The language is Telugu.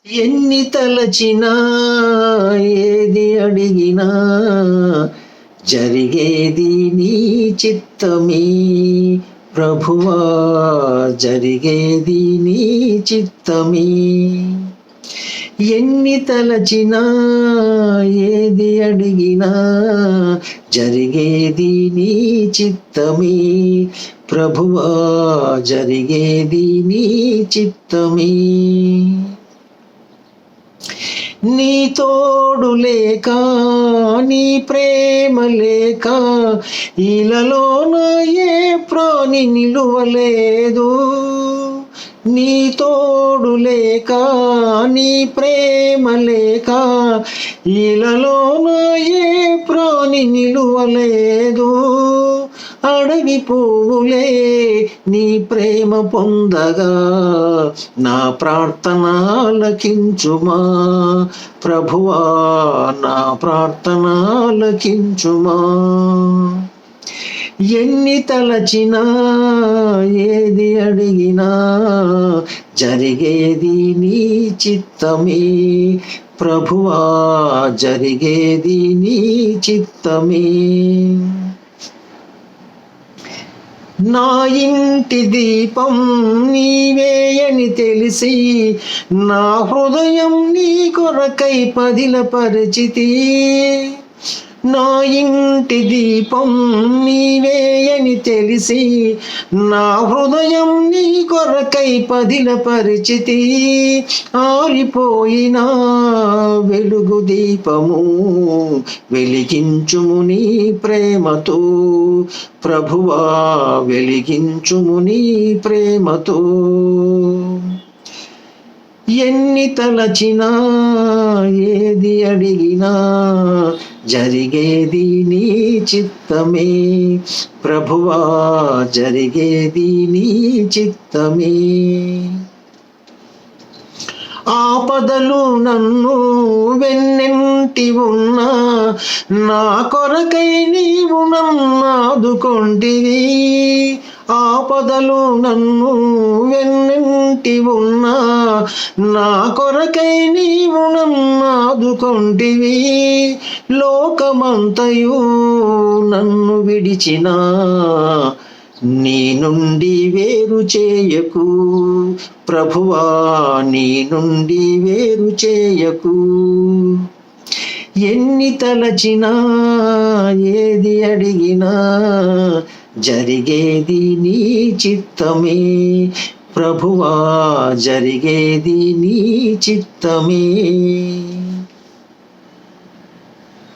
ఎన్ని తలచినా ఏది అడిగినా జరిగేది నీ చిత్తమే ప్రభువా, జరిగేది నీ చిత్తమే. ఎన్ని తలచినా ఏది అడిగినా జరిగేది నీ చిత్తమే ప్రభువా, జరిగేది నీ చిత్తమే. నీ తోడు లేక నీ ప్రేమ లేక ఇలాలోన ఏ ప్రాణి నిలువలేదు. నీ తోడు లేక నీ ప్రేమ లేక ఇలాలోన ఏ ప్రాణి నిలువలేదు. అడవి పువ్వులే నీ ప్రేమ పొందగా నా ప్రార్థన ఆలకించుమా ప్రభువా, నా ప్రార్థన ఆలకించుమా. ఎన్ని తలచినా ఏది అడిగినా జరిగేది నీ చిత్తమే ప్రభువా, జరిగేది నీ చిత్తమే. నా ఇంటి దీపం నీవే అని తెలిసి నా హృదయం నీ కొరకై పదిలపరిచితి. నా ఇంటి దీపం నీవే అని తెలిసి నా హృదయం నీ కొరకై పదిలపరిచితి. ఆరిపోయిన వెలుగు దీపము వెలిగించుము నీ ప్రేమతో ప్రభువా, వెలిగించుము నీ ప్రేమతో. ఎన్ని తలచినా ఏది అడిగినా జరిగేది నీ చిత్తమే ప్రభువా, జరిగేది నీ చిత్తమే. ఆపదలు నన్ను వెన్నెంటి ఉన్నా నా కొరకై నీవు నన్నాదుకొంటివి. ఆపదలు నన్ను వెన్నెంటి ఉన్నా నా కొరకై నీవు నన్నాదుకొంటివి. లోకమంతయు నన్ను విడిచినా నీ నుండి వేరు చేయకు ప్రభువా, నీ నుండి వేరు చేయకు. ఎన్ని తలచినా ఏది అడిగినా జరిగేది నీ చిత్తమే ప్రభువా, జరిగేది నీ చిత్తమే.